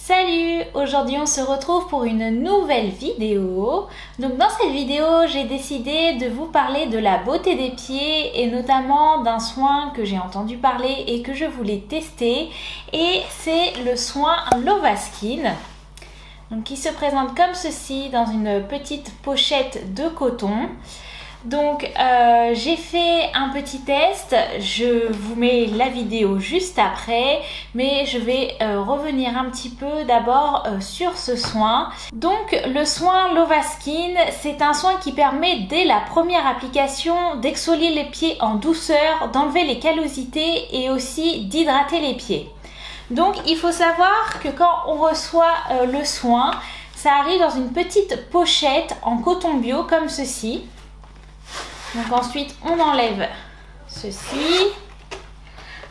Salut! Aujourd'hui on se retrouve pour une nouvelle vidéo. Donc dans cette vidéo j'ai décidé de vous parler de la beauté des pieds et notamment d'un soin que j'ai entendu parler et que je voulais tester, et c'est le soin Lovaskin. Donc qui se présente comme ceci dans une petite pochette de coton. Donc j'ai fait un petit test, je vous mets la vidéo juste après, mais je vais revenir un petit peu d'abord sur ce soin. Donc le soin Lovaskin, c'est un soin qui permet dès la première application d'exfolier les pieds en douceur, d'enlever les callosités et aussi d'hydrater les pieds. Donc il faut savoir que quand on reçoit le soin, ça arrive dans une petite pochette en coton bio comme ceci. Donc ensuite on enlève ceci.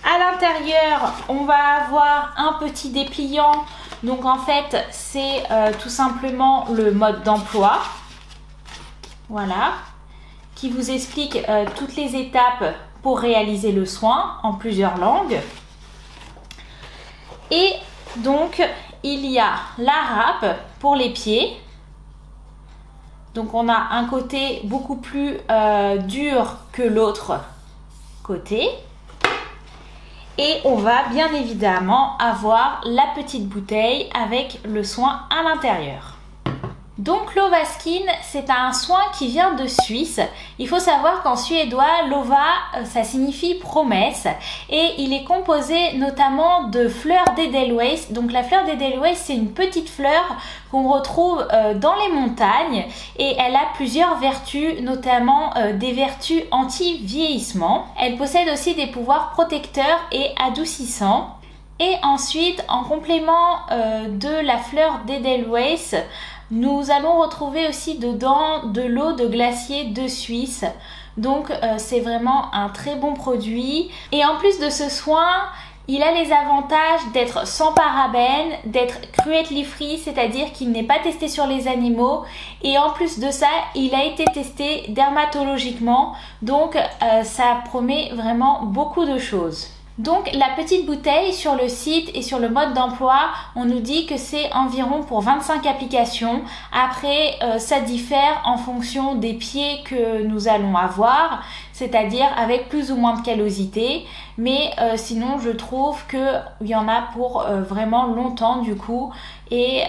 À l'intérieur on va avoir un petit dépliant. Donc en fait c'est tout simplement le mode d'emploi. Voilà. Qui vous explique toutes les étapes pour réaliser le soin en plusieurs langues. Et donc il y a la râpe pour les pieds. Donc on a un côté beaucoup plus dur que l'autre côté. Et on va bien évidemment avoir la petite bouteille avec le soin à l'intérieur. Donc Lovaskin, c'est un soin qui vient de Suisse. Il faut savoir qu'en suédois, Lova, ça signifie promesse. Et il est composé notamment de fleurs d'Edelweiss. Donc la fleur d'Edelweiss, c'est une petite fleur qu'on retrouve dans les montagnes. Et elle a plusieurs vertus, notamment des vertus anti-vieillissement. Elle possède aussi des pouvoirs protecteurs et adoucissants. Et ensuite, en complément de la fleur d'Edelweiss, nous allons retrouver aussi dedans de l'eau de glacier de Suisse. Donc c'est vraiment un très bon produit. Et en plus de ce soin, il a les avantages d'être sans parabènes, d'être cruelty free, c'est-à-dire qu'il n'est pas testé sur les animaux. Et en plus de ça, il a été testé dermatologiquement. Donc ça promet vraiment beaucoup de choses. Donc la petite bouteille, sur le site et sur le mode d'emploi, on nous dit que c'est environ pour 25 applications. Après ça diffère en fonction des pieds que nous allons avoir, c'est-à-dire avec plus ou moins de callosité. Mais sinon je trouve qu'il y en a pour vraiment longtemps du coup. Et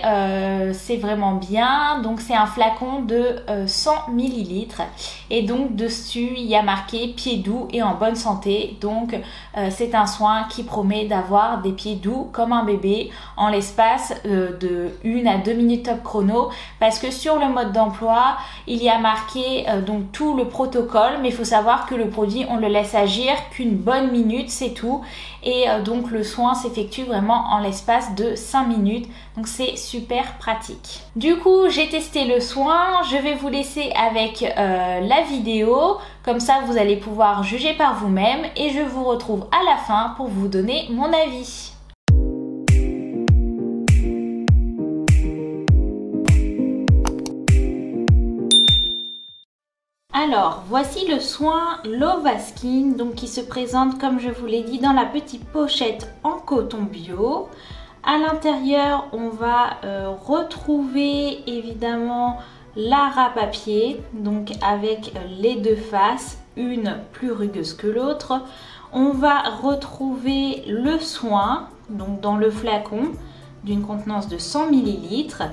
c'est vraiment bien. Donc c'est un flacon de 100 ml. Et donc dessus il y a marqué pieds doux et en bonne santé. Donc c'est un soin qui promet d'avoir des pieds doux comme un bébé en l'espace de 1 à 2 minutes top chrono. Parce que sur le mode d'emploi il y a marqué donc tout le protocole. Mais il faut savoir que le produit on le laisse agir qu'une bonne minute, c'est tout. Et donc le soin s'effectue vraiment en l'espace de 5 minutes. Donc c'est super pratique. Du coup j'ai testé le soin. Je vais vous laisser avec la vidéo. Comme ça vous allez pouvoir juger par vous-même. Et je vous retrouve à la fin pour vous donner mon avis. Alors, voici le soin Lovaskin, donc qui se présente, comme je vous l'ai dit, dans la petite pochette en coton bio. À l'intérieur, on va retrouver évidemment la râpe à pied, donc avec les deux faces, une plus rugueuse que l'autre. On va retrouver le soin, donc dans le flacon, d'une contenance de 100 ml.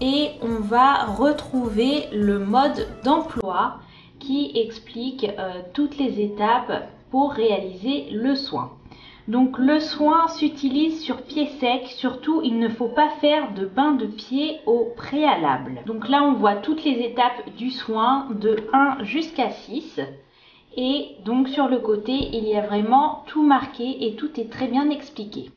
Et on va retrouver le mode d'emploi qui explique toutes les étapes pour réaliser le soin. Donc le soin s'utilise sur pied sec, surtout il ne faut pas faire de bain de pied au préalable. Donc là on voit toutes les étapes du soin de 1 jusqu'à 6. Et donc sur le côté il y a vraiment tout marqué et tout est très bien expliqué.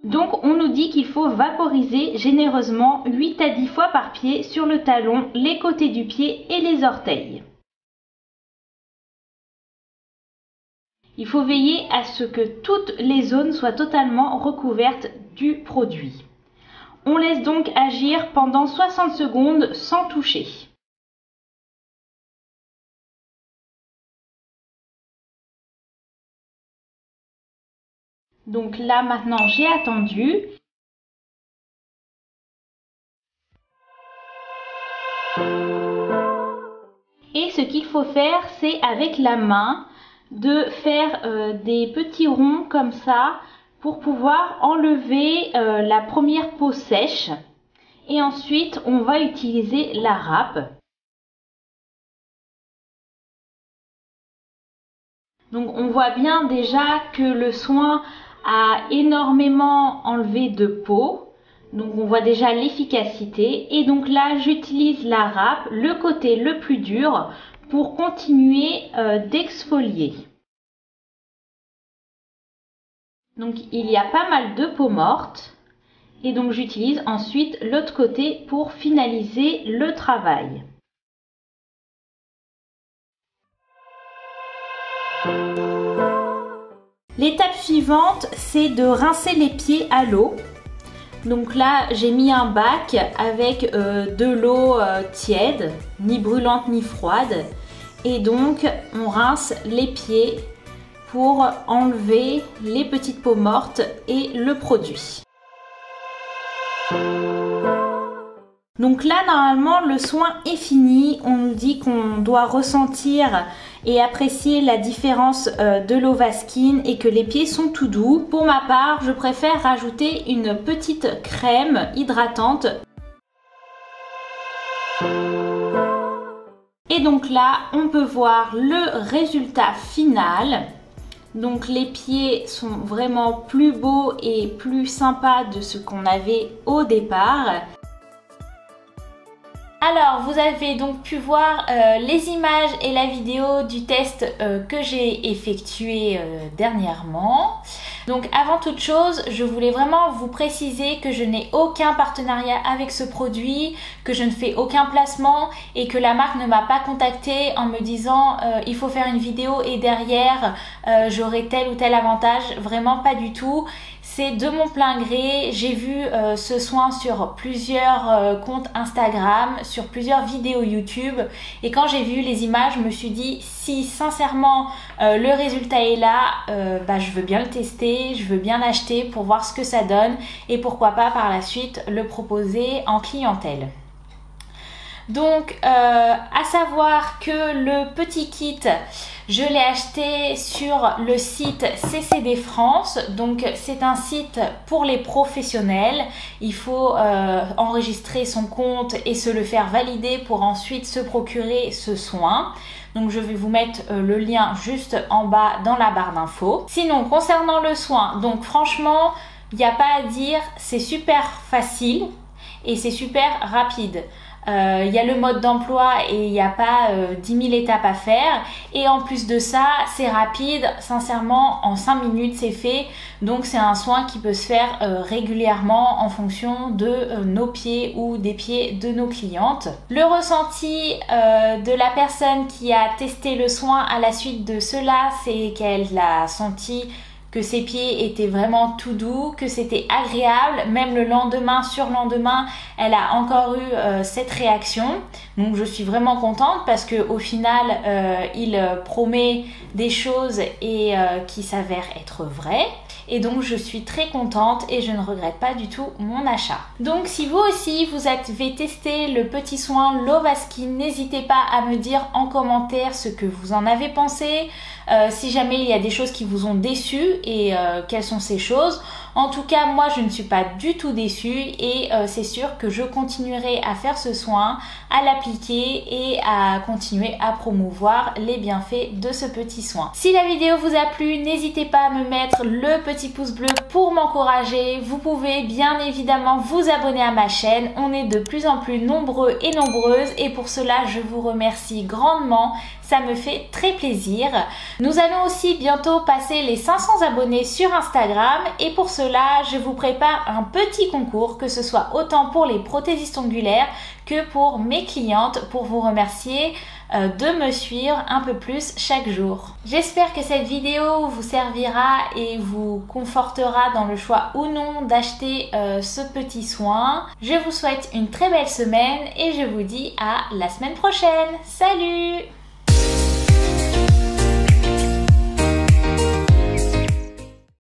Donc on nous dit qu'il faut vaporiser généreusement 8 à 10 fois par pied sur le talon, les côtés du pied et les orteils. Il faut veiller à ce que toutes les zones soient totalement recouvertes du produit. On laisse donc agir pendant 60 secondes sans toucher. Donc là maintenant j'ai attendu. Et ce qu'il faut faire, c'est avec la main de faire des petits ronds comme ça pour pouvoir enlever la première peau sèche. Et ensuite, on va utiliser la râpe. Donc on voit bien déjà que le soin a énormément enlevé de peau. Donc on voit déjà l'efficacité. Et donc là, j'utilise la râpe, le côté le plus dur, pour continuer d'exfolier. Donc il y a pas mal de peau morte. Et donc j'utilise ensuite l'autre côté pour finaliser le travail. L'étape suivante, c'est de rincer les pieds à l'eau. Donc là, j'ai mis un bac avec de l'eau tiède, ni brûlante ni froide. Et donc, on rince les pieds pour enlever les petites peaux mortes et le produit. Donc là, normalement, le soin est fini. On nous dit qu'on doit ressentir et apprécier la différence de l'Ovaskin et que les pieds sont tout doux. Pour ma part, je préfère rajouter une petite crème hydratante. Et donc là, on peut voir le résultat final. Donc les pieds sont vraiment plus beaux et plus sympas de ce qu'on avait au départ. Alors, vous avez donc pu voir les images et la vidéo du test que j'ai effectué dernièrement. Donc avant toute chose, je voulais vraiment vous préciser que je n'ai aucun partenariat avec ce produit, que je ne fais aucun placement et que la marque ne m'a pas contacté en me disant il faut faire une vidéo et derrière j'aurai tel ou tel avantage. Vraiment pas du tout. C'est de mon plein gré. J'ai vu ce soin sur plusieurs comptes Instagram, sur plusieurs vidéos YouTube. Et quand j'ai vu les images, je me suis dit, si sincèrement le résultat est là, je veux bien le tester, je veux bien l'acheter pour voir ce que ça donne. Et pourquoi pas par la suite le proposer en clientèle. Donc, à savoir que le petit kit, je l'ai acheté sur le site CCD France. Donc, c'est un site pour les professionnels. Il faut enregistrer son compte et se le faire valider pour ensuite se procurer ce soin. Donc, je vais vous mettre le lien juste en bas dans la barre d'infos. Sinon, concernant le soin, donc franchement, il n'y a pas à dire, c'est super facile et c'est super rapide. Il y a le mode d'emploi et il n'y a pas 10 000 étapes à faire. Et en plus de ça, c'est rapide. Sincèrement, en 5 minutes, c'est fait. Donc, c'est un soin qui peut se faire régulièrement en fonction de nos pieds ou des pieds de nos clientes. Le ressenti de la personne qui a testé le soin à la suite de cela, c'est qu'elle l'a senti que ses pieds étaient vraiment tout doux, que c'était agréable. Même le lendemain, surlendemain, elle a encore eu cette réaction. Donc je suis vraiment contente parce qu'au final, il promet des choses et qui s'avèrent être vraies. Et donc je suis très contente et je ne regrette pas du tout mon achat. Donc si vous aussi vous avez testé le petit soin Lovaskin, n'hésitez pas à me dire en commentaire ce que vous en avez pensé. Si jamais il y a des choses qui vous ont déçu et quelles sont ces choses. En tout cas, moi je ne suis pas du tout déçue et c'est sûr que je continuerai à faire ce soin, à l'appliquer et à continuer à promouvoir les bienfaits de ce petit soin. Si la vidéo vous a plu, n'hésitez pas à me mettre le petit pouce bleu pour m'encourager. Vous pouvez bien évidemment vous abonner à ma chaîne. On est de plus en plus nombreux et nombreuses et pour cela je vous remercie grandement. Ça me fait très plaisir. Nous allons aussi bientôt passer les 500 abonnés sur Instagram et pour cela, je vous prépare un petit concours, que ce soit autant pour les prothésistes ongulaires que pour mes clientes, pour vous remercier de me suivre un peu plus chaque jour. J'espère que cette vidéo vous servira et vous confortera dans le choix ou non d'acheter ce petit soin. Je vous souhaite une très belle semaine et je vous dis à la semaine prochaine. Salut!